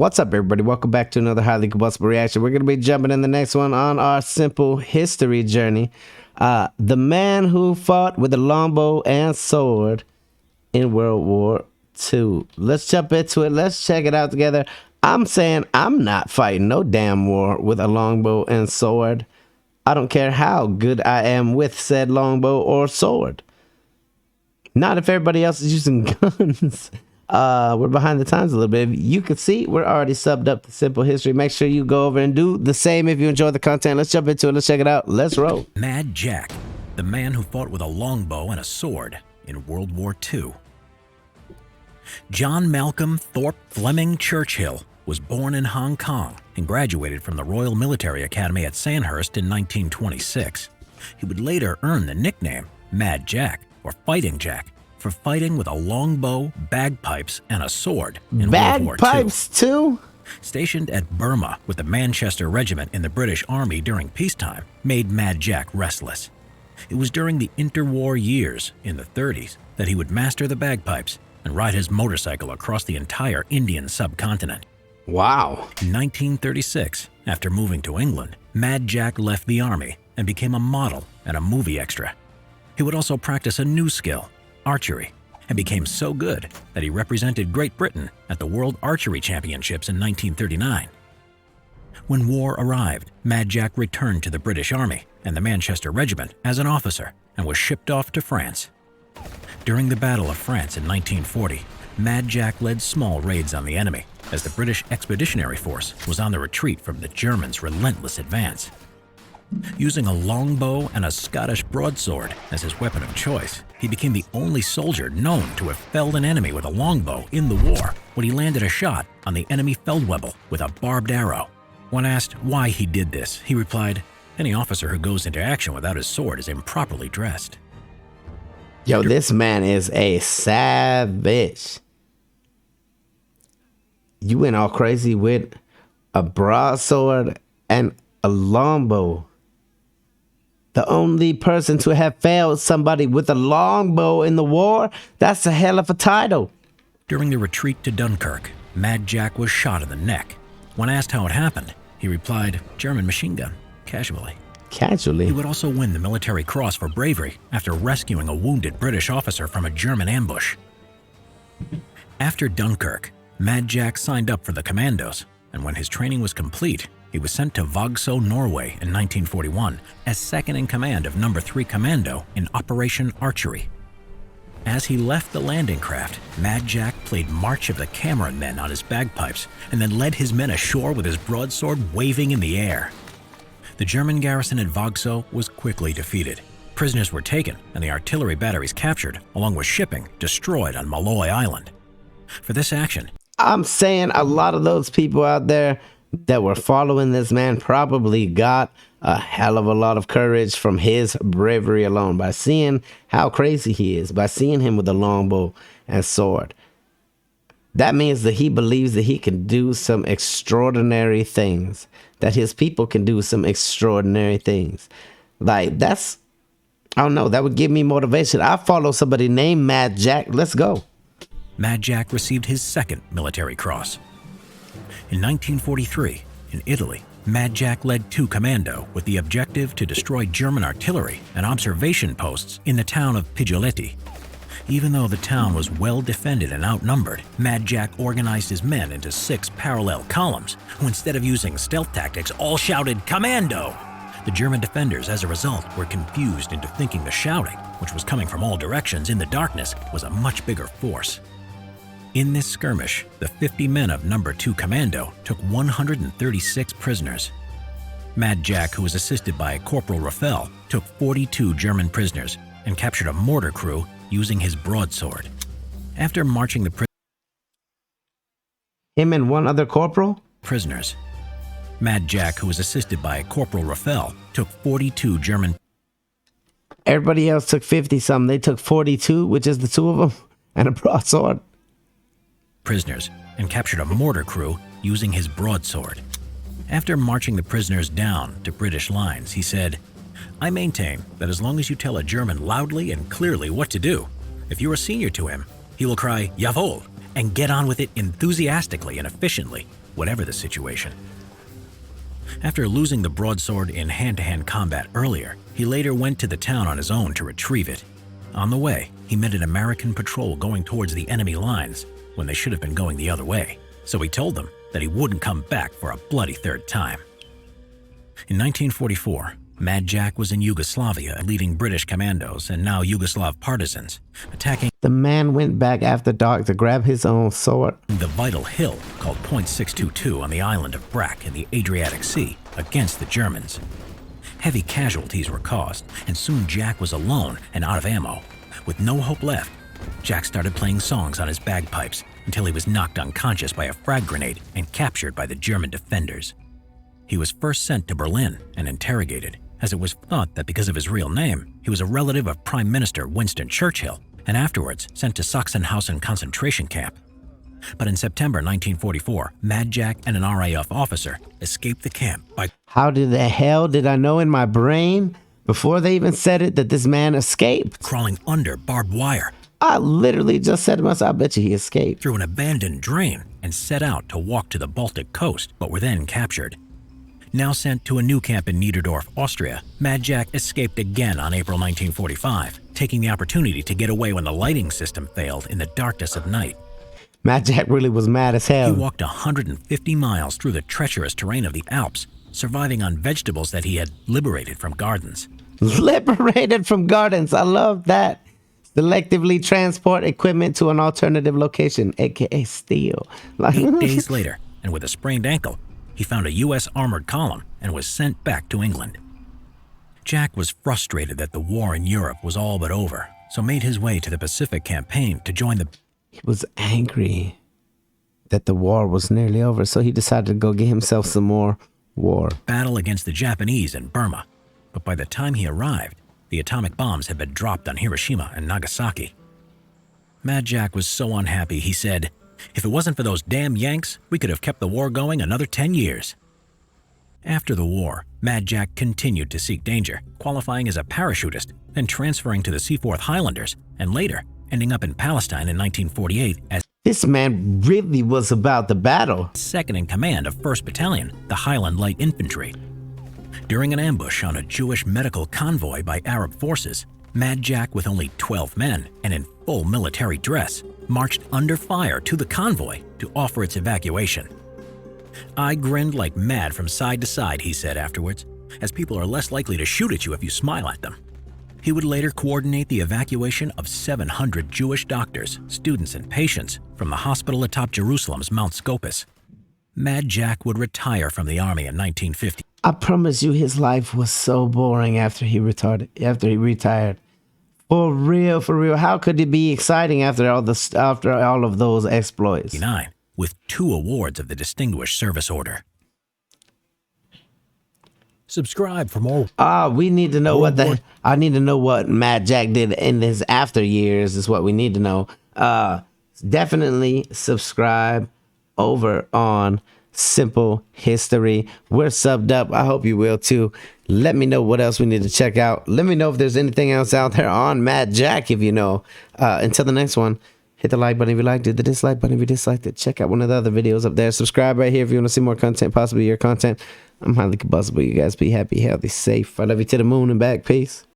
What's up, everybody? Welcome back to another highly combustible reaction. We're going to be jumping in the next one on our simple history journey. The man who fought with a longbow and sword in World War II. Let's jump into it. Let's check it out together. I'm saying I'm not fighting no damn war with a longbow and sword. I don't care how good I am with said longbow or sword. Not if everybody else is using guns. We're behind the times a little bit. If you can see, we're already subbed up to Simple History. Make sure you go over and do the same if you enjoy the content. Let's jump into it. Let's check it out. Let's roll. Mad Jack, the man who fought with a longbow and a sword in World War II. John Malcolm Thorpe Fleming Churchill was born in Hong Kong and graduated from the Royal Military Academy at Sandhurst in 1926. He would later earn the nickname Mad Jack or Fighting Jack for fighting with a longbow, bagpipes, and a sword in World War II. Bagpipes too? Stationed at Burma with the Manchester Regiment in the British Army during peacetime made Mad Jack restless. It was during the interwar years, in the 30s, that he would master the bagpipes and ride his motorcycle across the entire Indian subcontinent. Wow. In 1936, after moving to England, Mad Jack left the army and became a model and a movie extra. He would also practice a new skill, archery, and became so good that he represented Great Britain at the World Archery Championships in 1939. When war arrived, Mad Jack returned to the British Army and the Manchester Regiment as an officer and was shipped off to France. During the Battle of France in 1940, Mad Jack led small raids on the enemy as the British Expeditionary Force was on the retreat from the Germans' relentless advance. Using a longbow and a Scottish broadsword as his weapon of choice, he became the only soldier known to have felled an enemy with a longbow in the war when he landed a shot on the enemy Feldwebel with a barbed arrow. When asked why he did this, he replied, "Any officer who goes into action without his sword is improperly dressed." Yo, this man is a savage. You went all crazy with a broadsword and a longbow. The only person to have failed somebody with a longbow in the war, that's a hell of a title. During the retreat to Dunkirk, Mad Jack was shot in the neck. When asked how it happened, he replied, "German machine gun," casually. Casually? He would also win the Military Cross for bravery after rescuing a wounded British officer from a German ambush. After Dunkirk, Mad Jack signed up for the Commandos, and when his training was complete, he was sent to Vagsø, Norway in 1941 as second in command of No. 3 Commando in Operation Archery. As he left the landing craft, Mad Jack played March of the Cameron Men on his bagpipes and then led his men ashore with his broadsword waving in the air. The German garrison at Vagsø was quickly defeated. Prisoners were taken and the artillery batteries captured, along with shipping destroyed on Malloy Island. For this action, I'm saying a lot of those people out there that were following this man probably got a hell of a lot of courage from his bravery alone, by seeing how crazy he is, by seeing him with a longbow and sword. That means that he believes that he can do some extraordinary things, that his people can do some extraordinary things. Like, that's, I don't know, that would give me motivation. I follow somebody named Mad Jack. Let's go. Mad Jack received his second military cross. In 1943, in Italy, Mad Jack led 2 Commando with the objective to destroy German artillery and observation posts in the town of Piglioletti. Even though the town was well defended and outnumbered, Mad Jack organized his men into 6 parallel columns, who instead of using stealth tactics all shouted "Commando!" The German defenders, as a result, were confused into thinking the shouting, which was coming from all directions in the darkness, was a much bigger force. In this skirmish, the 50 men of No. 2 Commando took 136 prisoners. Mad Jack, who was assisted by Corporal Raffel, took 42 German prisoners and captured a mortar crew using his broadsword. After marching the Him and one other corporal? Prisoners, Mad Jack, who was assisted by Corporal Raffel, took 42 German. Everybody else took 50-something. They took 42, which is the 2 of them, and a broadsword. Prisoners and captured a mortar crew using his broadsword. After marching the prisoners down to British lines, he said, "I maintain that as long as you tell a German loudly and clearly what to do, if you are senior to him, he will cry 'Jawohl,' and get on with it enthusiastically and efficiently, whatever the situation. After losing the broadsword in hand-to-hand combat earlier, he later went to the town on his own to retrieve it. On the way, he met an American patrol going towards the enemy lines when they should have been going the other way, so he told them that he wouldn't come back for a bloody third time. In 1944, Mad Jack was in Yugoslavia leading British commandos and now Yugoslav partisans, attacking The man went back after dark to grab his own sword. the vital hill called Point 622 on the island of Brac in the Adriatic Sea against the Germans. Heavy casualties were caused, and soon Jack was alone and out of ammo. With no hope left, Jack started playing songs on his bagpipes until he was knocked unconscious by a frag grenade and captured by the German defenders. He was first sent to Berlin and interrogated, as it was thought that because of his real name, he was a relative of Prime Minister Winston Churchill, and afterwards sent to Sachsenhausen concentration camp. But in September 1944, Mad Jack and an RAF officer escaped the camp by How the hell did I know in my brain, before they even said it, that this man escaped? crawling under barbed wire I literally just said to myself, I bet you he escaped. through an abandoned drain and set out to walk to the Baltic coast, but were then captured. Now sent to a new camp in Niederdorf, Austria, Mad Jack escaped again on April 1945, taking the opportunity to get away when the lighting system failed in the darkness of night. Mad Jack really was mad as He hell. walked 150 miles through the treacherous terrain of the Alps, surviving on vegetables that he had liberated from gardens. Liberated from gardens. I love that. Selectively transport equipment to an alternative location, aka steal. Like 8 days later, and with a sprained ankle, he found a U.S. armored column and was sent back to England. Jack was frustrated that the war in Europe was all but over, so made his way to the Pacific Campaign to join the He was angry that the war was nearly over, so he decided to go get himself some more war. battle against the Japanese in Burma. But by the time he arrived, the atomic bombs had been dropped on Hiroshima and Nagasaki. Mad Jack was so unhappy, he said, "If it wasn't for those damn Yanks, we could have kept the war going another 10 years. After the war, Mad Jack continued to seek danger, qualifying as a parachutist, then transferring to the Seaforth Highlanders, and later ending up in Palestine in 1948 as This man really was about the battle. second in command of 1st Battalion, the Highland Light Infantry. During an ambush on a Jewish medical convoy by Arab forces, Mad Jack, with only 12 men and in full military dress, marched under fire to the convoy to offer its evacuation. "I grinned like mad from side to side," he said afterwards, "as people are less likely to shoot at you if you smile at them." He would later coordinate the evacuation of 700 Jewish doctors, students, and patients from the hospital atop Jerusalem's Mount Scopus. Mad Jack would retire from the army in 1950. I promise you, his life was so boring after he retired. For real, for real. How could it be exciting after all of those exploits? With 2 awards of the Distinguished Service Order. Subscribe for more. We need to know I need to know what Mad Jack did in his after years is what we need to know. Definitely subscribe over on Simple History. We're subbed up. I hope you will too. Let me know what else we need to check out. Let me know if there's anything else out there on Mad Jack if you know. Until the next one, hit the like button if you liked it, the dislike button if you disliked it. Check out one of the other videos up there. Subscribe right here if you want to see more content, possibly your content. I'm highly combustible. You guys be happy, healthy, safe. I love you to the moon and back. Peace.